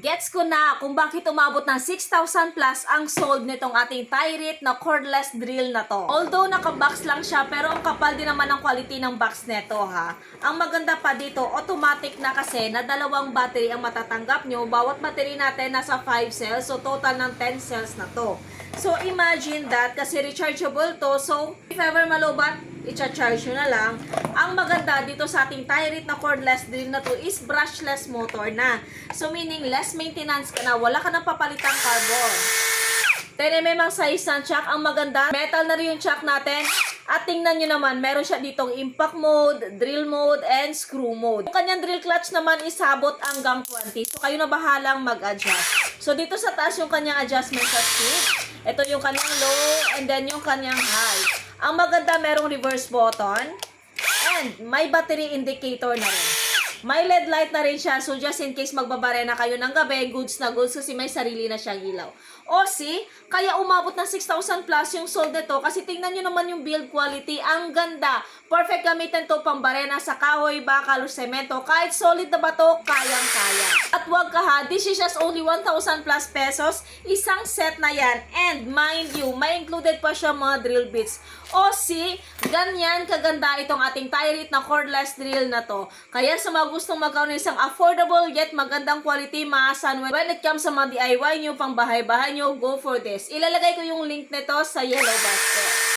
Gets ko na kung bakit umabot ng 6,000 plus ang sold nitong ating Tyrite na cordless drill na to. Although naka-box lang siya, pero ang kapal din naman ang quality ng box nito ha. Ang maganda pa dito, automatic na kasi na dalawang battery ang matatanggap nyo. Bawat battery natin nasa 5 cells, so total ng 10 cells na to. So imagine that, kasi rechargeable to, so if ever malobat, i-charge nyo na lang. Ang maganda dito sa ating Tyrite na cordless drill na to is brushless motor na. So meaning less maintenance ka na, wala ka nang papalitang carbon. 10mm ang size ng chuck. Ang maganda, metal na rin yung chuck natin. At tingnan nyo naman, meron siya ditong impact mode, drill mode, and screw mode. Yung kanyang drill clutch naman isabot hanggang 20. So kayo na bahalang mag-adjust. So dito sa taas yung kanyang adjustment sa speed. Ito yung kanyang low, and then yung kanyang high. Ang maganda, merong reverse button. And may battery indicator na rin. May LED light na rin siya. So just in case magbabare na kayo ng gabi, goods na goods kasi may sarili na siyang ilaw. O see, kaya umabot ng 6,000 plus yung sold nito kasi tingnan nyo naman yung build quality. Ang ganda. Perfect gamitin to pang barena sa kahoy, bakal, o semento. Kahit solid na ba to, kayang-kaya. At wag ka ha, this is just only 1,000 plus pesos. Isang set na yan. And mind you, may included pa siya mga drill bits. O see, ganyan kaganda itong ating Tyrite na cordless drill na to. Kaya sa mga gustong magkaroon ng isang affordable yet magandang quality, maasan when it comes sa mga DIY nyo, pang bahay-bahay nyo, go for this. Ilalagay ko yung link nito sa yellow basket.